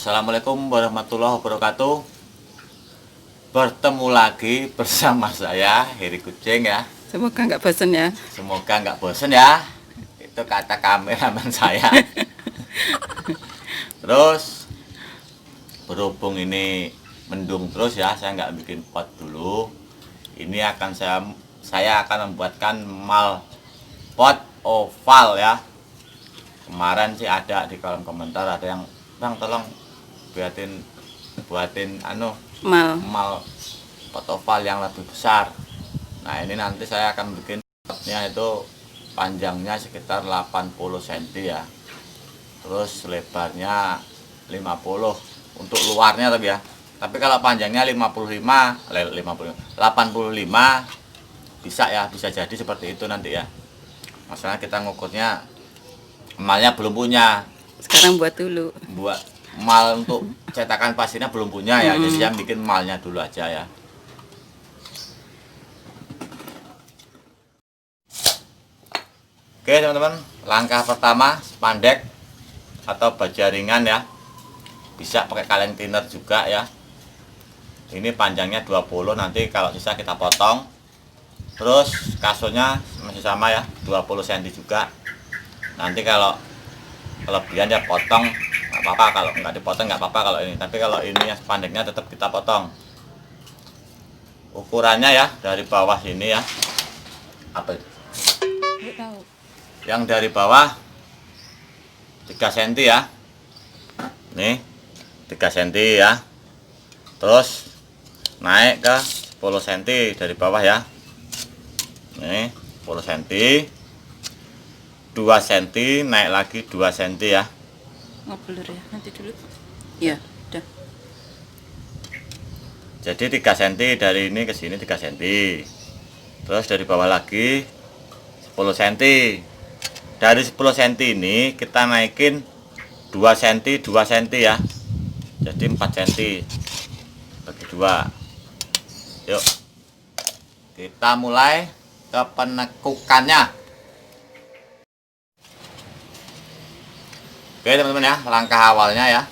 Assalamualaikum warahmatullahi wabarakatuh. Bertemu lagi bersama saya Heri Kucing ya. Semoga nggak bosan ya. Semoga nggak bosen ya. Itu kata kameramen saya. Terus berhubung ini mendung terus ya, saya nggak bikin pot dulu. Ini akan saya akan membuatkan mal pot oval ya. Kemarin sih ada di kolom komentar ada yang, "Bang, tolong buatin mal pot oval yang lebih besar." Nah, ini nanti saya akan bikin potnya itu panjangnya sekitar 80 cm ya. Terus lebarnya 50 untuk luarnya tapi ya. Tapi kalau panjangnya 85 bisa ya, bisa jadi seperti itu nanti ya. Masalah kita ngukurnya emalnya belum punya. Sekarang buat dulu. Buat mal untuk cetakan pastinya belum punya ya. Jadi saya bikin malnya dulu aja ya. Oke teman-teman, langkah pertama spandek atau baja ringan ya. Bisa pakai kaleng thinner juga ya. Ini panjangnya 20, nanti kalau sisa kita potong. Terus kasurnya masih sama ya, 20 cm juga. Nanti kalau kelebihan ya potong, nggak apa-apa. Kalau nggak dipotong nggak apa-apa kalau ini. Tapi kalau ini ya spandeknya tetap kita potong. Ukurannya ya dari bawah sini ya. Apa itu? Yang dari bawah 3 cm ya. Nih 3 cm ya. Terus naik ke 10 cm dari bawah ya. Nih 10 cm. 2 cm naik lagi 2 cm ya. Ngobrol ya, nanti dulu. Ya, udah. Jadi 3 cm dari ini ke sini 3 cm. Terus dari bawah lagi 10 cm. Dari 10 cm ini kita naikin 2 cm 2 cm ya. Jadi 4 cm bagi 2. Yuk. Kita mulai ke penekukannya. Oke teman-teman ya, langkah awalnya ya.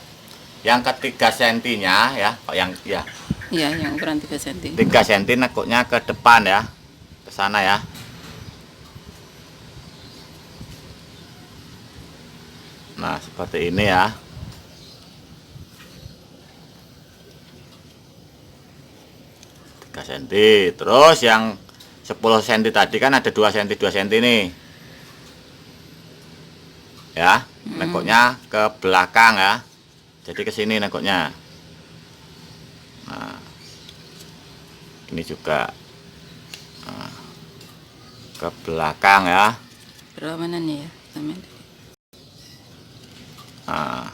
Yang ketiga sentinya ya, yang ya. Iya, yang ukuran 3 cm. 3 cm nekuknya ke depan ya. Ke sana ya. Nah, seperti ini ya. Cm. Terus yang 10 cm tadi kan ada 2 cm 2 cm nih. Ya, nekuknya ke belakang ya. Jadi ke sini nekuknya. Nah, ini juga ke belakang ya. Berapa mana nih ya? Nah,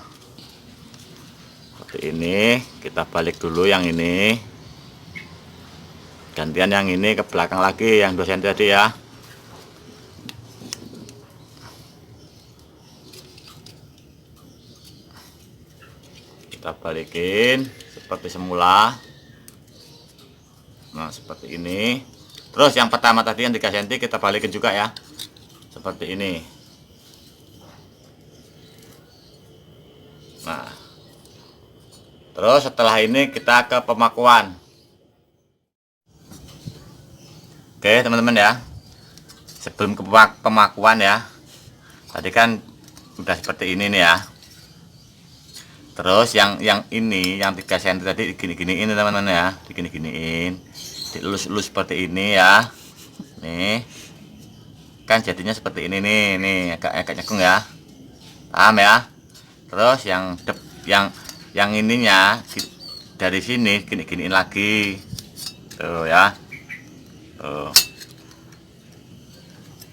seperti ini. Kita balik dulu yang ini. Gantian yang ini ke belakang lagi, yang 2 cm tadi ya. Kita balikin seperti semula. Nah, seperti ini. Terus yang pertama tadi yang 3 cm kita balikin juga ya. Seperti ini. Nah, terus setelah ini kita ke pemakuan. Oke teman-teman ya. Sebelum ke pemakuan ya. Tadi kan udah seperti ini nih ya. Terus yang ini yang 3 cm tadi digini-giniin teman-teman ya, digini-giniin, dilus-lus seperti ini ya. Nih. Kan jadinya seperti ini nih agak nyekung ya. Paham ya? Terus yang ininya dari sini gini-giniin lagi. Tuh ya. Tuh.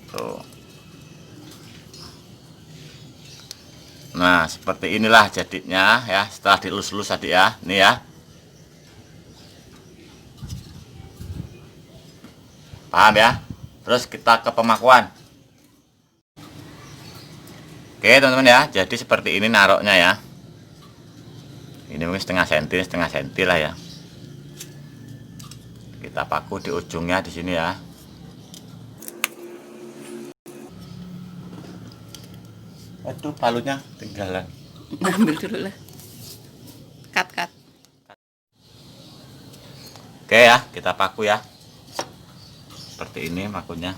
Tuh. Nah, seperti inilah jadinya ya, setelah dilus-lus tadi ya. Nih ya. Paham ya? Terus kita ke pemakuan. Oke, teman-teman ya. Jadi seperti ini naroknya ya. Ini mungkin setengah senti lah ya. Kita paku di ujungnya di sini ya. Aduh, palunya tinggalan. Ambil dulu lah. Cut. Oke ya, kita paku ya. Seperti ini makunya.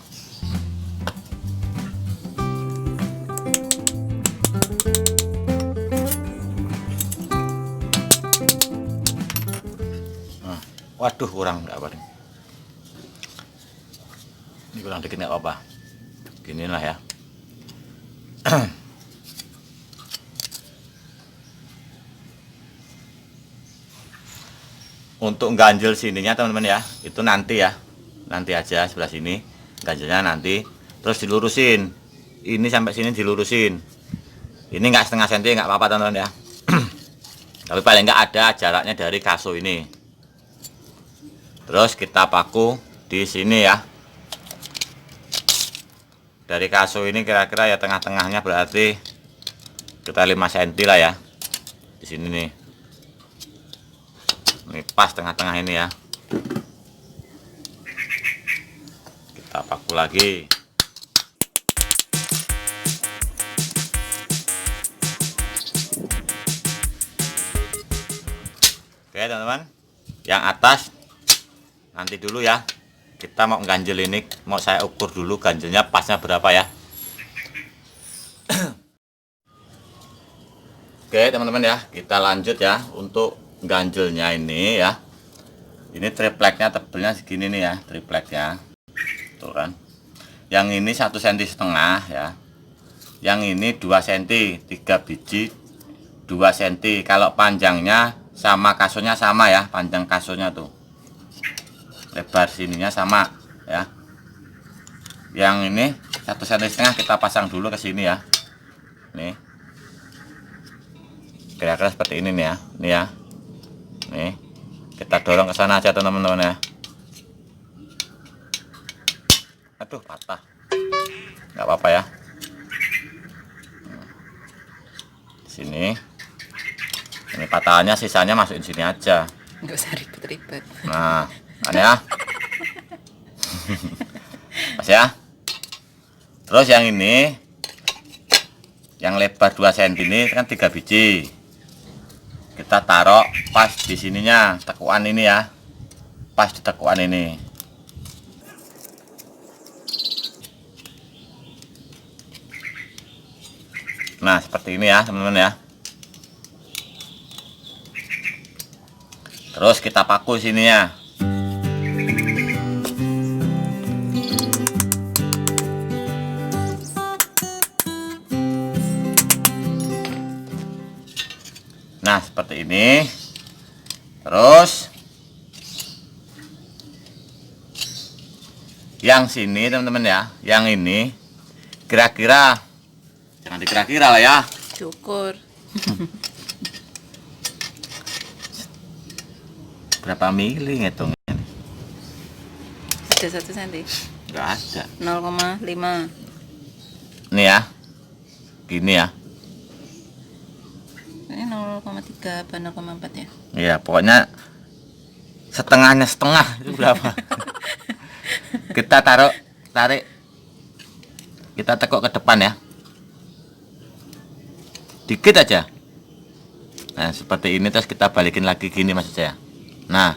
Nah, waduh, kurang enggak apa nih. Ini kurang dikit nggak apa-apa. Gini lah ya. Untuk ganjel sininya teman-teman ya, itu nanti ya, nanti aja sebelah sini ganjelnya nanti, terus dilurusin ini sampai sini dilurusin, ini nggak setengah senti nggak apa-apa teman-teman ya. Tapi paling nggak ada jaraknya dari kaso ini. Terus kita paku di sini ya, dari kaso ini kira-kira ya tengah-tengahnya berarti kita 5 cm lah ya di sini nih. Ini pas tengah-tengah ini ya. Kita paku lagi. Oke teman-teman, yang atas nanti dulu ya. Kita mau ganjel ini, mau saya ukur dulu ganjelnya pasnya berapa ya. Oke teman-teman ya, kita lanjut ya untuk ganjelnya ini ya. Ini tripleknya tebelnya segini nih ya, tripleknya tuh kan. Yang ini 1,5 cm ya, yang ini 2 cm, 3 biji 2 cm. Kalau panjangnya sama kasonya sama ya, panjang kasonya tuh, lebar sininya sama ya. Yang ini 1,5 cm kita pasang dulu ke sini ya. Nih kira-kira seperti ini nih ya, nih ya. Nih, kita dorong ke sana aja teman-teman ya. Aduh, patah. Nggak apa-apa ya. Sini. Ini patahannya, sisanya masukin sini aja. Nggak usah ribet-ribet. Nah, kan ya. Pas ya. Terus yang ini, yang lebar 2 cm ini kan 3 biji. Kita taruh pas di sininya, tekuan ini ya, pas di tekuan ini. Nah seperti ini ya teman-teman ya. Terus kita paku sininya. Nah seperti ini. Terus yang sini teman-teman ya, yang ini kira-kira, jangan dikira-kira lah ya, Cukur. berapa mili ngitungnya? Ada 1 cm. Nggak ada. 0,5. Ini ya, gini ya. Ini 0,3 apa 0,4 ya? Iya, pokoknya setengahnya setengah itu berapa? Kita tarik, kita tekuk ke depan ya, dikit aja. Nah seperti ini, terus kita balikin lagi gini maksud saya. Nah,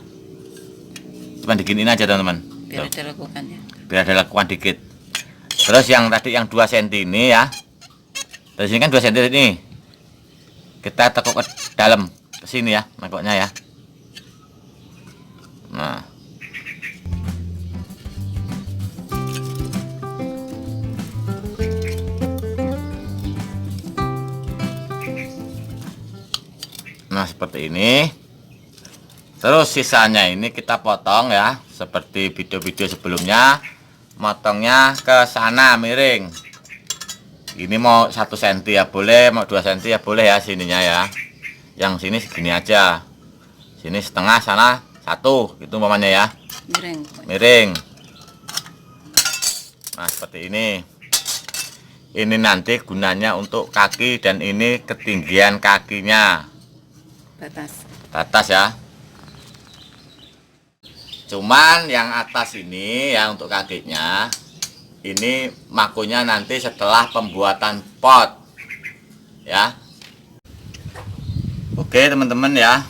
cuma diginiin aja teman-teman. Biar ada lekukan ya. Biar ada lekukan dikit. Terus yang tadi yang 2 cm ini ya, dari sini kan 2 cm ini, kita tekuk ke dalam ke sini ya, mangkoknya ya. Nah, seperti ini. Terus sisanya ini kita potong ya, seperti video-video sebelumnya, motongnya ke sana miring. Ini mau 1 cm ya boleh, mau 2 cm ya boleh ya sininya ya. Yang sini segini aja, sini setengah, sana 1 gitu umpamanya ya, Miring. miring. Nah seperti ini. Ini nanti gunanya untuk kaki, dan ini ketinggian kakinya, batas ya. Cuman yang atas ini ya untuk kakinya, ini makunya nanti setelah pembuatan pot ya. Oke teman-teman ya,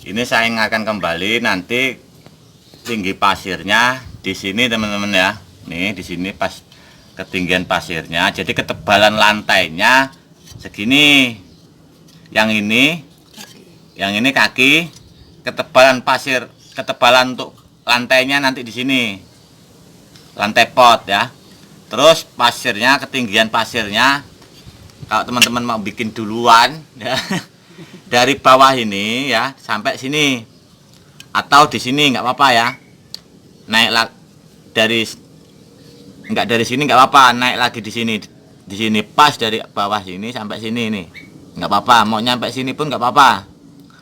ini saya ingatkan kembali nanti tinggi pasirnya di sini teman-teman ya. Nih di sini pas ketinggian pasirnya, jadi ketebalan lantainya segini. Yang ini kaki, ketebalan pasir, ketebalan untuk lantainya nanti di sini. Lantai pot ya. Terus pasirnya, ketinggian pasirnya kalau teman-teman mau bikin duluan ya, dari bawah ini ya sampai sini atau di sini nggak apa-apa ya, naik dari sini nggak apa-apa, naik lagi di sini pas dari bawah sini sampai sini nih nggak apa-apa, mau nyampe sini pun nggak apa-apa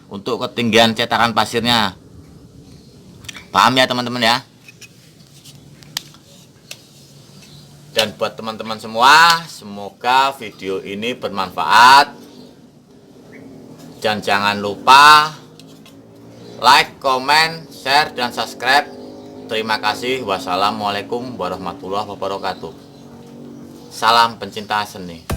untuk ketinggian cetakan pasirnya. Paham ya teman-teman ya? Dan buat teman-teman semua, semoga video ini bermanfaat. Dan jangan lupa like, comment, share, dan subscribe. Terima kasih. Wassalamualaikum warahmatullahi wabarakatuh. Salam pencinta seni.